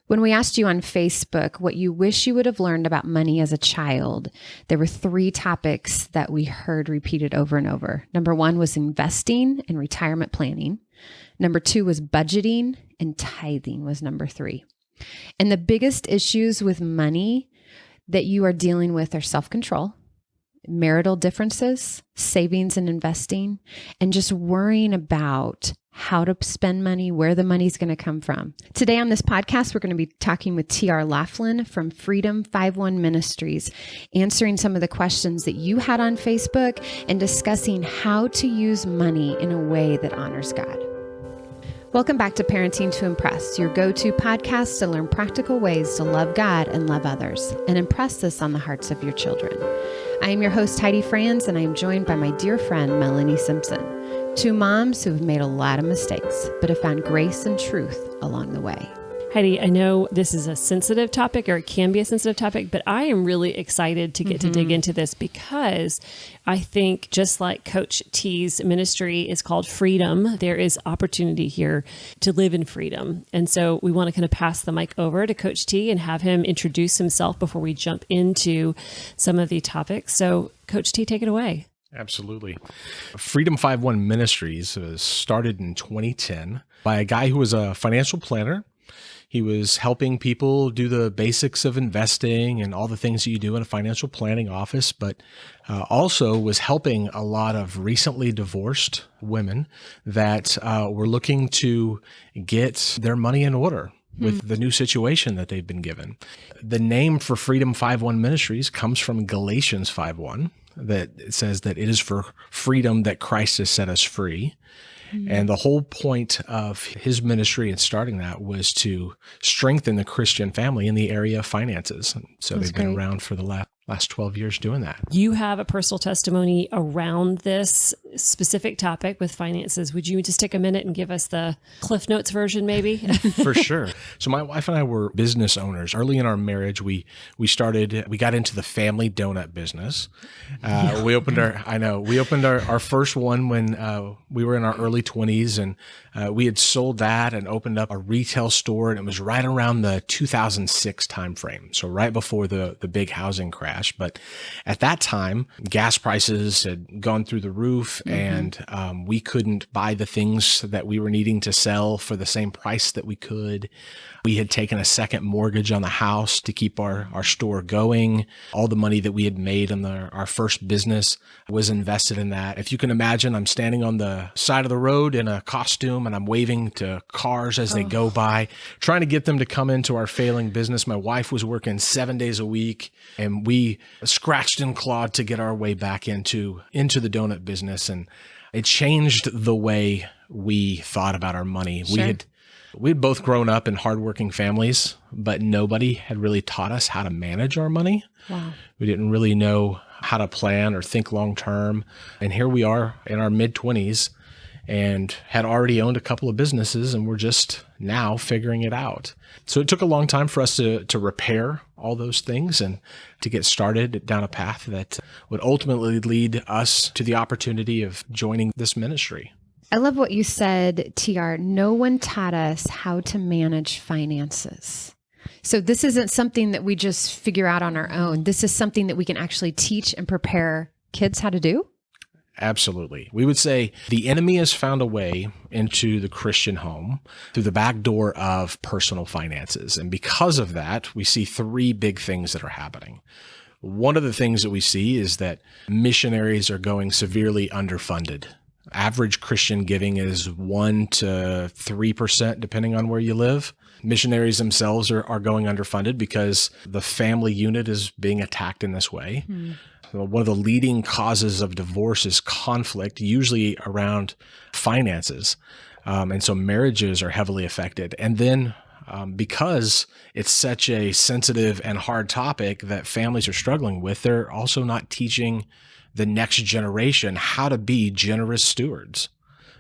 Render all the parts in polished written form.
When we asked you on Facebook what you wish you would have learned about money as a child, there were 3 topics that we heard repeated over and over. Number 1 was investing and retirement planning. Number 2 was budgeting, and tithing was number 3. And the biggest issues with money that you are dealing with are self-control, marital differences, savings and investing, and just worrying about how to spend money, where the money's going to come from. Today on this podcast, we're going to be talking with T.R. Laughlin from Freedom 51 Ministries, answering some of the questions that you had on Facebook and discussing how to use money in a way that honors God. Welcome back to Parenting to Impress, your go-to podcast to learn practical ways to love God and love others, and impress this on the hearts of your children. I am your host, Heidi Franz, and I am joined by my dear friend, Melanie Simpson, 2 moms who have made a lot of mistakes, but have found grace and truth along the way. Heidi, I know this is a sensitive topic, or it can be a sensitive topic, but I am really excited to get to dig into this because I think just like Coach T's ministry is called Freedom, there is opportunity here to live in freedom. And so we want to kind of pass the mic over to Coach T and have him introduce himself before we jump into some of the topics. So Coach T, take it away. Absolutely. Freedom 51 Ministries was started in 2010 by a guy who was a financial planner. He was helping people do the basics of investing and all the things that you do in a financial planning office, but also was helping a lot of recently divorced women that were looking to get their money in order with the new situation that they've been given. The name for Freedom 51 Ministries comes from Galatians 5:1, that it says that it is for freedom that Christ has set us free. And the whole point of his ministry and starting that was to strengthen the Christian family in the area of finances. So they've been around for the last 12 years doing that. You have a personal testimony around this specific topic with finances. Would you just take a minute and give us the Cliff Notes version, maybe? For sure. So my wife and I were business owners. Early in our marriage, we got into the family donut business. We opened our first one when we were in our early 20s, and we had sold that and opened up a retail store, and it was right around the 2006 timeframe. So right before the big housing crash. But at that time, gas prices had gone through the roof, and we couldn't buy the things that we were needing to sell for the same price that we could. We had taken a second mortgage on the house to keep our store going. All the money that we had made on our first business was invested in that. If you can imagine, I'm standing on the side of the road in a costume and I'm waving to cars as they go by, trying to get them to come into our failing business. My wife was working 7 days a week, and we scratched and clawed to get our way back into the donut business. And it changed the way we thought about our money. Sure. We had both grown up in hardworking families, but nobody had really taught us how to manage our money. Wow. We didn't really know how to plan or think long term. And here we are in our mid-20s and had already owned a couple of businesses, and we're just now figuring it out. So it took a long time for us to repair all those things and to get started down a path that would ultimately lead us to the opportunity of joining this ministry. I love what you said, TR. No one taught us how to manage finances. So this isn't something that we just figure out on our own. This is something that we can actually teach and prepare kids how to do. Absolutely. We would say the enemy has found a way into the Christian home through the back door of personal finances. And because of that, we see 3 big things that are happening. One of the things that we see is that missionaries are going severely underfunded. Average Christian giving is 1% to 3%, depending on where you live. Missionaries themselves are going underfunded because the family unit is being attacked in this way. So one of the leading causes of divorce is conflict, usually around finances. And so marriages are heavily affected. And then because it's such a sensitive and hard topic that families are struggling with, they're also not teaching the next generation how to be generous stewards.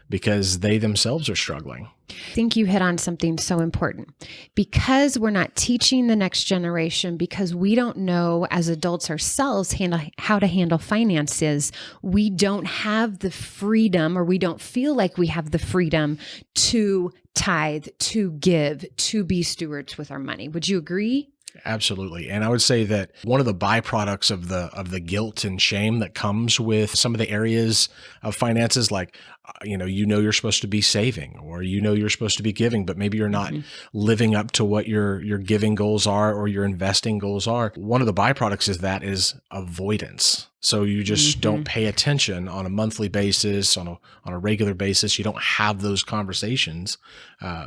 because they themselves are struggling. I think you hit on something so important. Because we're not teaching the next generation, because we don't know as adults ourselves how to handle finances, we don't have the freedom, or we don't feel like we have the freedom to tithe, to give, to be stewards with our money. Would you agree? Absolutely. And I would say that one of the byproducts of the guilt and shame that comes with some of the areas of finances, like, you're supposed to be saving, or you're supposed to be giving, but maybe you're not living up to what your giving goals are or your investing goals are. One of the byproducts is avoidance. So you just don't pay attention on a monthly basis, on a regular basis. You don't have those conversations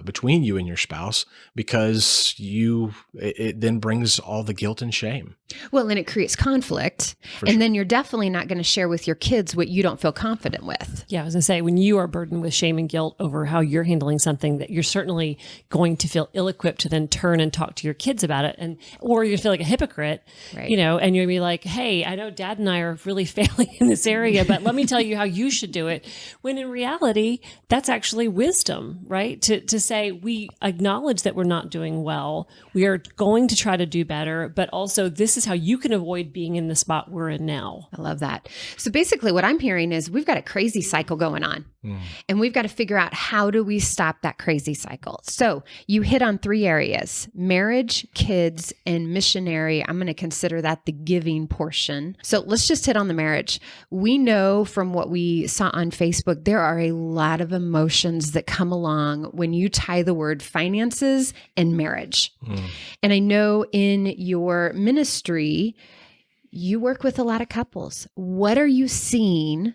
between you and your spouse, because it then brings all the guilt and shame. Well, and it creates conflict. And then you're definitely not going to share with your kids what you don't feel confident with. Yeah, I was going to say, when you are burdened with shame and guilt over how you're handling something, that you're certainly going to feel ill-equipped to then turn and talk to your kids about it, or you feel like a hypocrite, right. And you're going to be like, hey, I know Dad and I are really failing in this area, but let me tell you how you should do it. When in reality, that's actually wisdom, right? To say, we acknowledge that we're not doing well. We are going to try to do better, but also this is how you can avoid being in the spot we're in now. I love that. So basically what I'm hearing is we've got a crazy cycle going on, and we've got to figure out, how do we stop that crazy cycle? So you hit on 3 areas: marriage, kids, and missionary. I'm going to consider that the giving portion. So let's just hit on the marriage. We know from what we saw on Facebook, there are a lot of emotions that come along when you tie the word finances and marriage. And I know in your ministry, you work with a lot of couples. What are you seeing?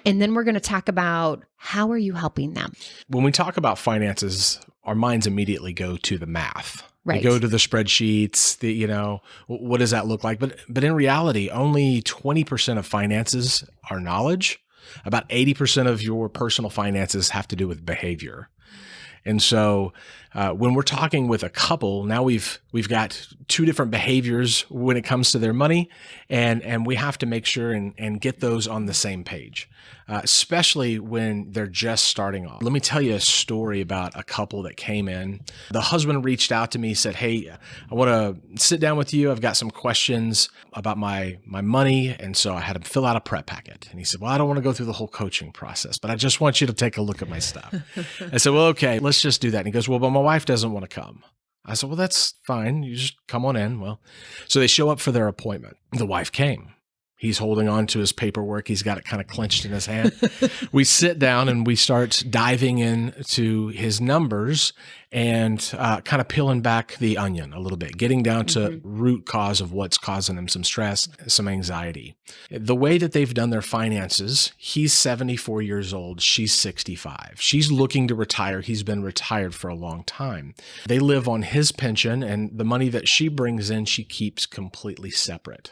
And then we're going to talk about, how are you helping them? When we talk about finances, our minds immediately go to the math. Right. We go to the spreadsheets, what does that look like? But in reality, only 20% of finances are knowledge. About 80% of your personal finances have to do with behavior. And so when we're talking with a couple, now we've got 2 different behaviors when it comes to their money, and we have to make sure and get those on the same page, especially when they're just starting off. Let me tell you a story about a couple that came in. The husband reached out to me, said, hey, I want to sit down with you. I've got some questions about my money. And so I had him fill out a prep packet. And he said, well, I don't want to go through the whole coaching process, but I just want you to take a look at my stuff. I said, well, okay, let's just do that. And he goes, well, but my wife doesn't want to come. I said, well, that's fine. You just come on in. Well, so they show up for their appointment. The wife came. He's holding on to his paperwork. He's got it kind of clenched in his hand. We sit down and we start diving into his numbers and kind of peeling back the onion a little bit, getting down to root cause of what's causing him some stress, some anxiety. The way that they've done their finances, he's 74 years old. She's 65. She's looking to retire. He's been retired for a long time. They live on his pension, and the money that she brings in, she keeps completely separate.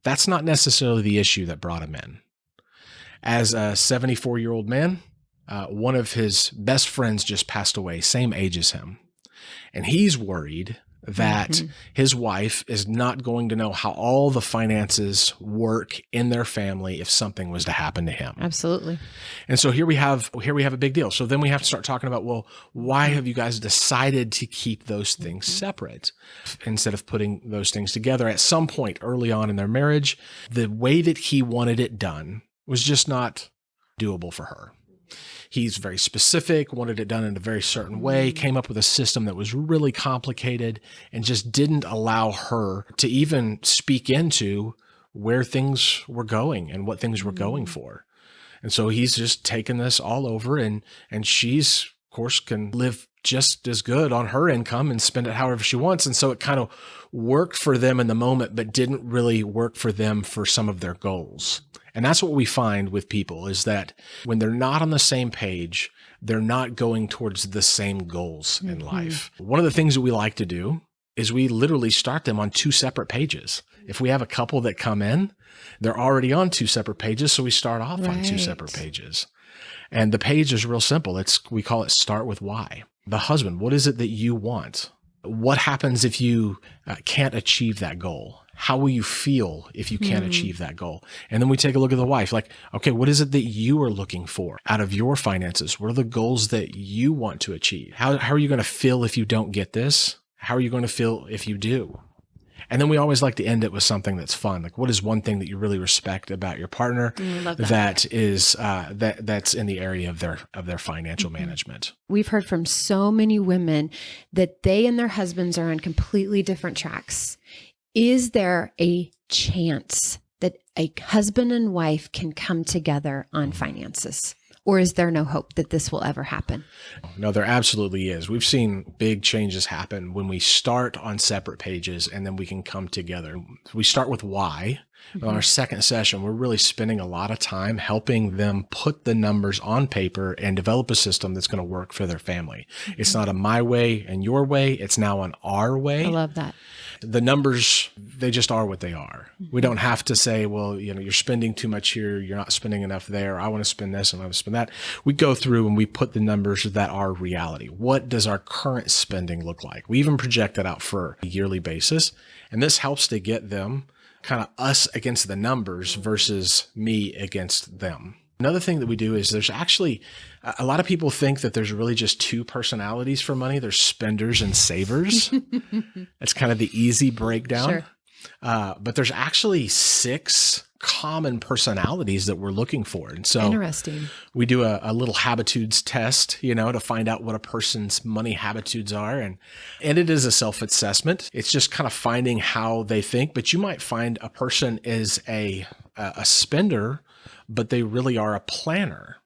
That's not necessarily the issue that brought him in. As a 74-year-old man, one of his best friends just passed away, same age as him. And he's worried that his wife is not going to know how all the finances work in their family if something was to happen to him. Absolutely. And so here we have a big deal. So then we have to start talking about, well, why have you guys decided to keep those things separate instead of putting those things together? At some point early on in their marriage, the way that he wanted it done was just not doable for her. He's very specific, wanted it done in a very certain way, came up with a system that was really complicated, and just didn't allow her to even speak into where things were going and what things were going for. And so he's just taken this all over, and she's, of course, can live just as good on her income and spend it however she wants. And so it kind of worked for them in the moment, but didn't really work for them for some of their goals. And that's what we find with people, is that when they're not on the same page, they're not going towards the same goals in life. One of the things that we like to do is we literally start them on 2 separate pages. If we have a couple that come in, they're already on 2 separate pages, so we start off on 2 separate pages. And the page is real simple. We call it start with why. The husband, what is it that you want? What happens if you can't achieve that goal? How will you feel if you can't achieve that goal? And then we take a look at the wife, like, okay, what is it that you are looking for out of your finances? What are the goals that you want to achieve? How are you going to feel if you don't get this? How are you going to feel if you do? And then we always like to end it with something that's fun. Like, what is one thing that you really respect about your partner that is that's in the area of their financial management? We've heard from so many women that they and their husbands are on completely different tracks. Is there a chance that a husband and wife can come together on finances? Or is there no hope that this will ever happen? No, there absolutely is. We've seen big changes happen when we start on separate pages and then we can come together. We start with why. On our second session, we're really spending a lot of time helping them put the numbers on paper and develop a system that's going to work for their family. It's not a my way and your way. It's now an our way. I love that. The numbers, they just are what they are. We don't have to say, well, you're spending too much here. You're not spending enough there. I want to spend this and I want to spend that. We go through and we put the numbers that are reality. What does our current spending look like? We even project that out for a yearly basis. And this helps to get them kind of us against the numbers versus me against them. Another thing that we do is there's actually a lot of people think that there's really just two personalities for money. There's spenders and savers. That's kind of the easy breakdown. Sure. But there's actually 6 common personalities that we're looking for. And so Interesting. We do a little habitudes test, to find out what a person's money habitudes are. And it is a self-assessment. It's just kind of finding how they think. But you might find a person is a spender, but they really are a planner.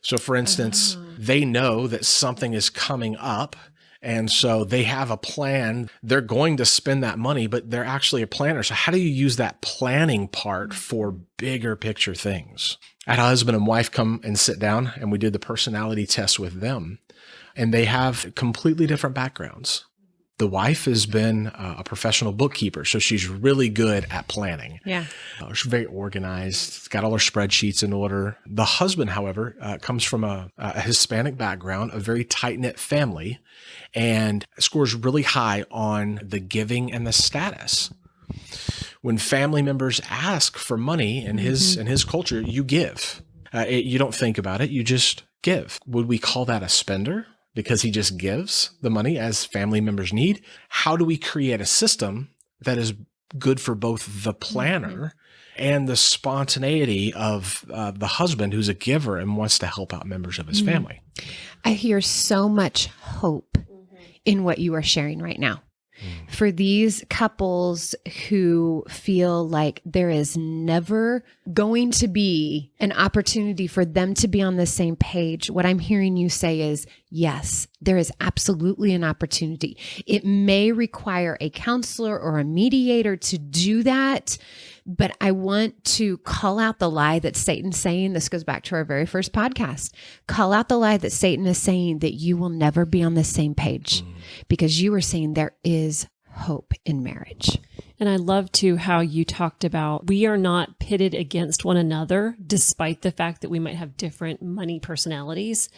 So for instance, they know that something is coming up. And so they have a plan. They're going to spend that money, but they're actually a planner. So how do you use that planning part for bigger picture things? I had a husband and wife come and sit down and we did the personality test with them. And they have completely different backgrounds. The wife has been a professional bookkeeper, so she's really good at planning. Yeah. She's very organized, got all her spreadsheets in order. The husband, however, comes from a Hispanic background, a very tight-knit family, and scores really high on the giving and the status. When family members ask for money in his culture, you give. You don't think about it, you just give. Would we call that a spender? Because he just gives the money as family members need. How do we create a system that is good for both the planner and the spontaneity of the husband who's a giver and wants to help out members of his family? I hear so much hope in what you are sharing right now. For these couples who feel like there is never going to be an opportunity for them to be on the same page, what I'm hearing you say is, yes, there is absolutely an opportunity. It may require a counselor or a mediator to do that, but I want to call out the lie that Satan's saying. This goes back to our very first podcast. Call out the lie that Satan is saying that you will never be on the same page, because you were saying there is hope in marriage. And I love too how you talked about we are not pitted against one another, despite the fact that we might have different money personalities.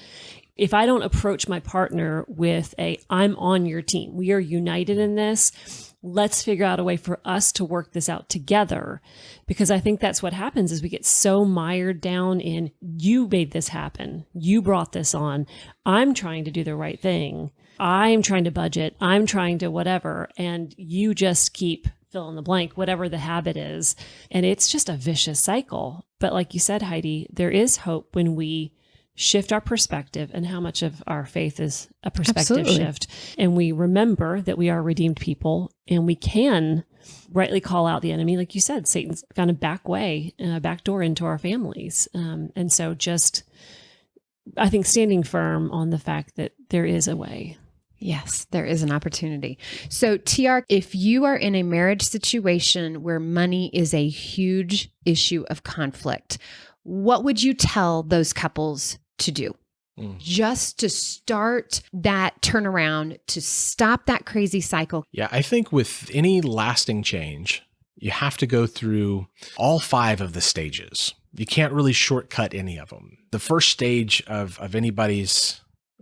If I don't approach my partner with I'm on your team, we are united in this, let's figure out a way for us to work this out together. Because I think that's what happens is we get so mired down in, you made this happen, you brought this on, I'm trying to do the right thing, I'm trying to budget, I'm trying to whatever, and you just keep fill in the blank, whatever the habit is. And it's just a vicious cycle. But like you said, Heidi, there is hope when we shift our perspective, and how much of our faith is a perspective shift. And we remember that we are redeemed people, and we can rightly call out the enemy. Like you said, Satan's found a back way, a back door into our families. And so just, I think, standing firm on the fact that there is a way. Yes, there is an opportunity. So TR, if you are in a marriage situation where money is a huge issue of conflict, what would you tell those couples to do? Just to start that turnaround, to stop that crazy cycle? Yeah, I think with any lasting change, you have to go through all 5 of the stages. You can't really shortcut any of them. The first stage of anybody's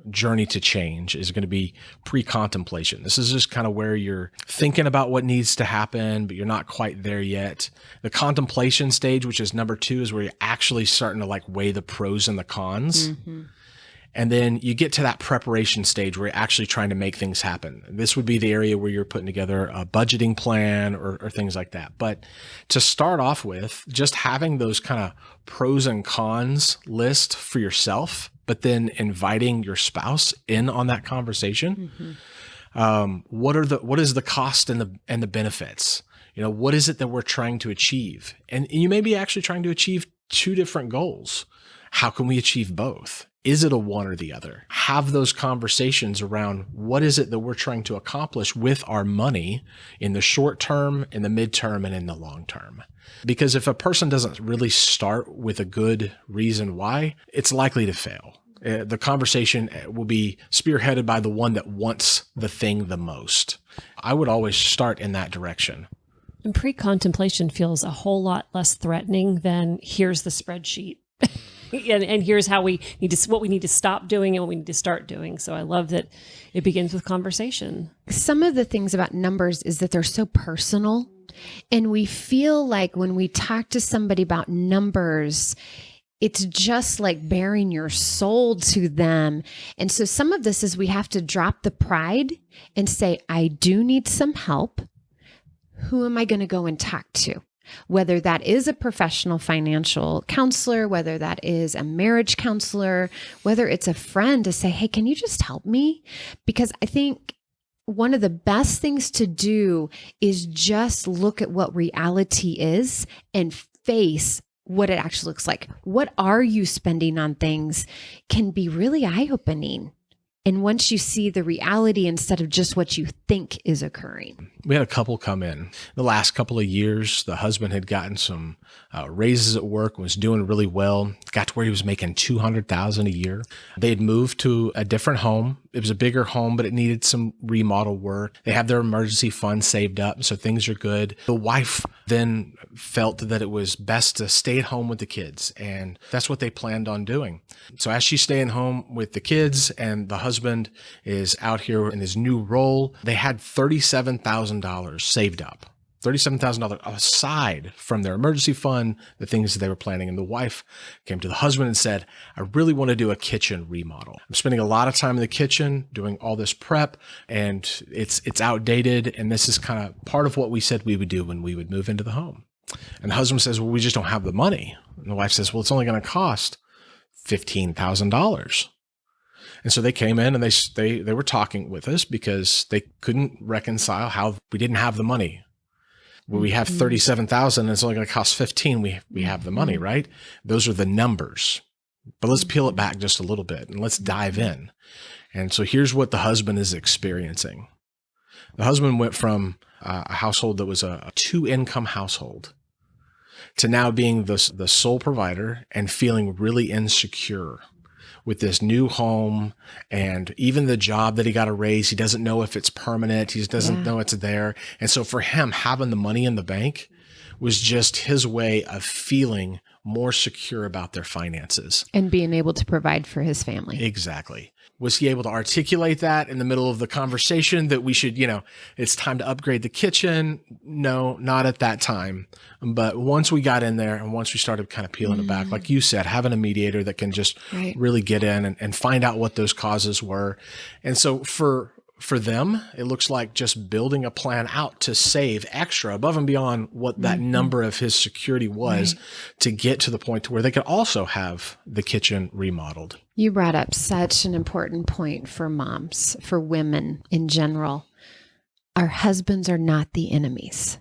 journey to change is going to be pre-contemplation. This is just kind of where you're thinking about what needs to happen, but you're not quite there yet. The contemplation stage, which is number 2, is where you're actually starting to like weigh the pros and the cons. Mm-hmm. And then you get to that preparation stage where you're actually trying to make things happen. This would be the area where you're putting together a budgeting plan or things like that. But to start off with, just having those kind of pros and cons list for yourself, but then inviting your spouse in on that conversation. Mm-hmm. What is the cost and the benefits? What is it that we're trying to achieve? And you may be actually trying to achieve 2 different goals. How can we achieve both? Is it a one or the other? Have those conversations around what is it that we're trying to accomplish with our money in the short term, in the midterm, and in the long term. Because if a person doesn't really start with a good reason why, it's likely to fail. The conversation will be spearheaded by the one that wants the thing the most. I would always start in that direction. And pre-contemplation feels a whole lot less threatening than here's the spreadsheet. And here's how what we need to stop doing and what we need to start doing. So I love that it begins with conversation. Some of the things about numbers is that they're so personal. And we feel like when we talk to somebody about numbers, it's just like bearing your soul to them. And so some of this is we have to drop the pride and say, I do need some help. Who am I going to go and talk to? Whether that is a professional financial counselor, whether that is a marriage counselor, whether it's a friend to say, hey, can you just help me? Because I think one of the best things to do is just look at what reality is and face what it actually looks like. What are you spending on things can be really eye-opening. And once you see the reality instead of just what you think is occurring. We had a couple come in. The last couple of years, the husband had gotten some raises at work, was doing really well, got to where he was making $200,000 a year. They had moved to a different home. It was a bigger home, but it needed some remodel work. They have their emergency fund saved up, so things are good. The wife then felt that it was best to stay at home with the kids, and that's what they planned on doing. So as she's staying home with the kids and the husband is out here in his new role, they had $37,000 saved up. $37,000 aside from their emergency fund, the things that they were planning. And the wife came to the husband and said, I really want to do a kitchen remodel. I'm spending a lot of time in the kitchen doing all this prep, and it's outdated. And this is kind of part of what we said we would do when we would move into the home. And the husband says, well, we just don't have the money. And the wife says, well, it's only going to cost $15,000. And so they came in and they were talking with us because they couldn't reconcile how we didn't have the money. Well, we have 37,000 and it's only going to cost 15. We have the money, right? Those are the numbers. But let's peel it back just a little bit and let's dive in. And so here's what the husband is experiencing. The husband went from a household that was a 2-income household to now being the sole provider and feeling really insecure with this new home and even the job that he got a raise. He doesn't know if it's permanent. He doesn't know it's there. And so for him, having the money in the bank was just his way of feeling more secure about their finances. And being able to provide for his family. Exactly. Was he able to articulate that in the middle of the conversation that we should, it's time to upgrade the kitchen? No, not at that time. But once we got in there and once we started kind of peeling it back, like you said, having a mediator that can just really get in and find out what those causes were. And so for them, it looks like just building a plan out to save extra above and beyond what that number of his security was to get to the point to where they could also have the kitchen remodeled. You brought up such an important point for moms, for women in general. Our husbands are not the enemies.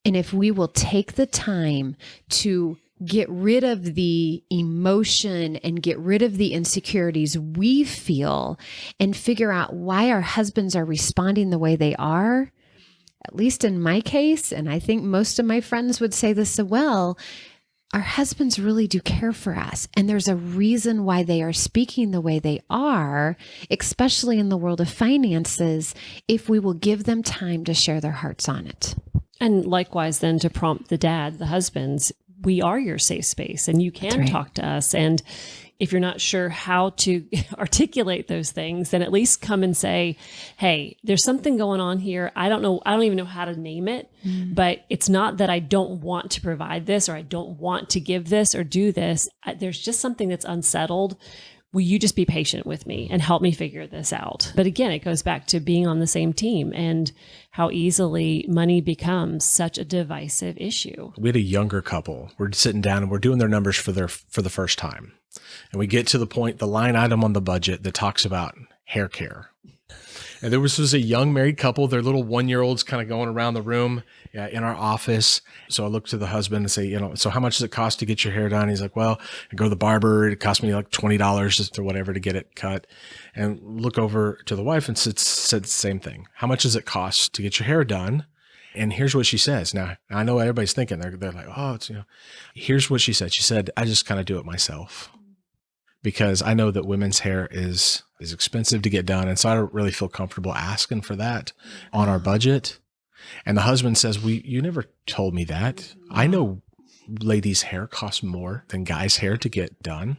And if we will take the time to get rid of the emotion and get rid of the insecurities we feel and figure out why our husbands are responding the way they are, at least in my case, and I think most of my friends would say this as well, our husbands really do care for us. And there's a reason why they are speaking the way they are, especially in the world of finances, if we will give them time to share their hearts on it. And likewise, then to prompt the husbands, we are your safe space and you can talk to us. And if you're not sure how to articulate those things, then at least come and say, hey, there's something going on here. I don't know. I don't even know how to name it, but it's not that I don't want to provide this or I don't want to give this or do this. There's just something that's unsettled. Will you just be patient with me and help me figure this out? But again, it goes back to being on the same team and how easily money becomes such a divisive issue. We had a younger couple. We're sitting down and we're doing their numbers for the first time. And we get to the point, the line item on the budget that talks about hair care. And there was a young married couple, their little 1-year-olds kind of going around the room in our office. So I look to the husband and say, so how much does it cost to get your hair done? He's like, well, I go to the barber. It cost me like $20 or whatever to get it cut. And look over to the wife and said the same thing. How much does it cost to get your hair done? And here's what she says. Now, I know everybody's thinking, they're like, oh, here's what she said. She said, I just kind of do it myself. Because I know that women's hair is expensive to get done. And so I don't really feel comfortable asking for that on our budget. And the husband says, you never told me that. I know ladies' hair costs more than guys' hair to get done.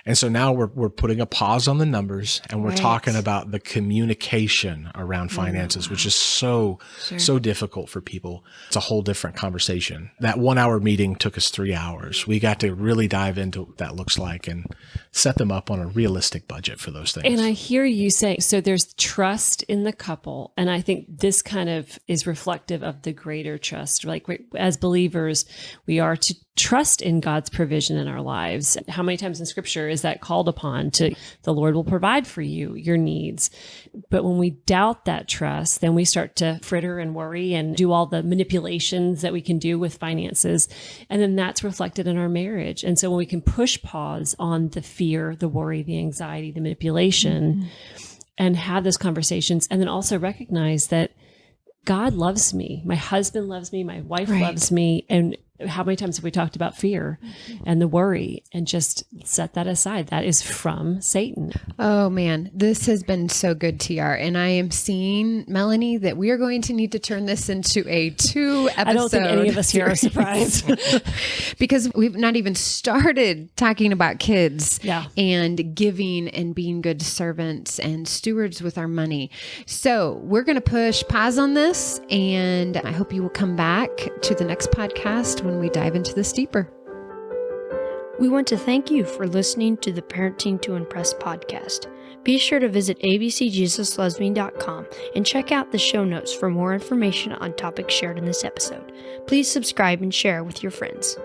And so now we're putting a pause on the numbers and we're talking about the communication around finances, which is so difficult for people. It's a whole different conversation. That 1-hour meeting took us 3 hours. We got to really dive into what that looks like and set them up on a realistic budget for those things. And I hear you saying, so there's trust in the couple. And I think this kind of is reflective of the greater trust. Like as believers, we are to trust in God's provision in our lives. How many times in scripture is that called upon to the Lord will provide for you your needs? But when we doubt that trust, then we start to fritter and worry and do all the manipulations that we can do with finances. And then that's reflected in our marriage. And so when we can push pause on the fear, the worry, the anxiety, the manipulation, and have those conversations, and then also recognize that God loves me. My husband loves me. My wife loves me. And how many times have we talked about fear and the worry, and just set that aside? That is from Satan. Oh man, this has been so good, TR. And I am seeing, Melanie, that we are going to need to turn this into a 2-episode. I don't think any of us here are surprised. Because we've not even started talking about kids Yeah. and giving and being good servants and stewards with our money. So we're going to pause on this, and I hope you will come back to the next podcast when we dive into this deeper. We want to thank you for listening to the Parenting to Impress podcast. Be sure to visit ABCJesusLovesMe.com and check out the show notes for more information on topics shared in this episode. Please subscribe and share with your friends.